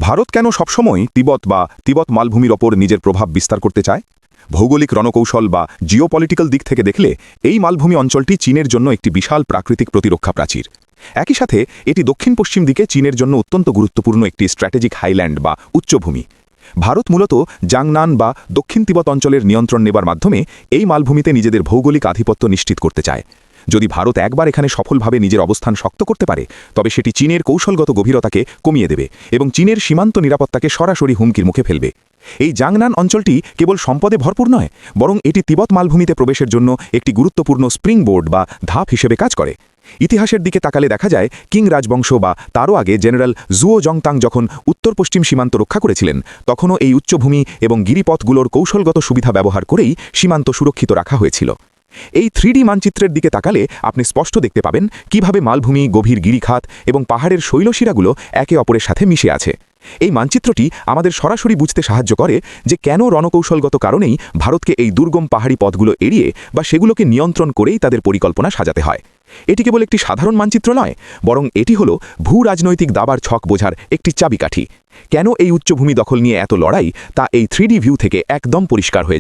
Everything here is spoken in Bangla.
ভারত কেন সবসময় তিব্বত মালভূমির ওপর নিজের প্রভাব বিস্তার করতে চায়? ভৌগোলিক রণকৌশল বা জিওপলিটিক্যাল দিক থেকে দেখলে এই মালভূমি অঞ্চলটি চীনের জন্য একটি বিশাল প্রাকৃতিক প্রতিরক্ষা প্রাচীর। একই সাথে এটি দক্ষিণ পশ্চিম দিকে চীনের জন্য অত্যন্ত গুরুত্বপূর্ণ একটি স্ট্র্যাটেজিক হাইল্যান্ড বা উচ্চভূমি। ভারত মূলত জাংনান বা দক্ষিণ তিব্বত অঞ্চলের নিয়ন্ত্রণ নেবার মাধ্যমে এই মালভূমিতে নিজেদের ভৌগোলিক আধিপত্য নিশ্চিত করতে চায়। যদি ভারত একবার এখানে সফলভাবে নিজের অবস্থান শক্ত করতে পারে, তবে সেটি চীনের কৌশলগত গভীরতাকে কমিয়ে দেবে এবং চীনের সীমান্ত নিরাপত্তাকে সরাসরি হুমকির মুখে ফেলবে। এই জাংনান অঞ্চলটি কেবল সম্পদে ভরপুর নয়, বরং এটি তিব্বত মালভূমিতে প্রবেশের জন্য একটি গুরুত্বপূর্ণ স্প্রিংবোর্ড বা ধাপ হিসেবে কাজ করে। ইতিহাসের দিকে তাকালে দেখা যায় কিং রাজবংশ বা তারও আগে জেনারেল জুও জংতাং যখন উত্তর পশ্চিম সীমান্ত রক্ষা করেছিলেন, তখনও এই উচ্চভূমি এবং গিরিপথগুলোর কৌশলগত সুবিধা ব্যবহার করেই সীমান্ত সুরক্ষিত রাখা হয়েছিল। এই 3D মানচিত্রের দিকে তাকালে আপনি স্পষ্ট দেখতে পাবেন কিভাবে মালভূমি, গভীর গিরিখাত এবং পাহাড়ের শৈলশিরাগুলো একে অপরের সাথে মিশে আছে। এই মানচিত্রটি আমাদের সরাসরি বুঝতে সাহায্য করে যে কেন রণকৌশলগত কারণেই ভারতকে এই দুর্গম পাহাড়ি পথগুলো এড়িয়ে বা সেগুলোকে নিয়ন্ত্রণ করেই তাদের পরিকল্পনা সাজাতে হয়। এটি কেবল একটি সাধারণ মানচিত্র নয়, বরং এটি হল ভূ রাজনৈতিক দাবার ছক বোঝার একটি চাবিকাঠি। কেন এই উচ্চভূমি দখল নিয়ে এত লড়াই, তা এই 3D ভিউ থেকে একদম পরিষ্কার হয়ে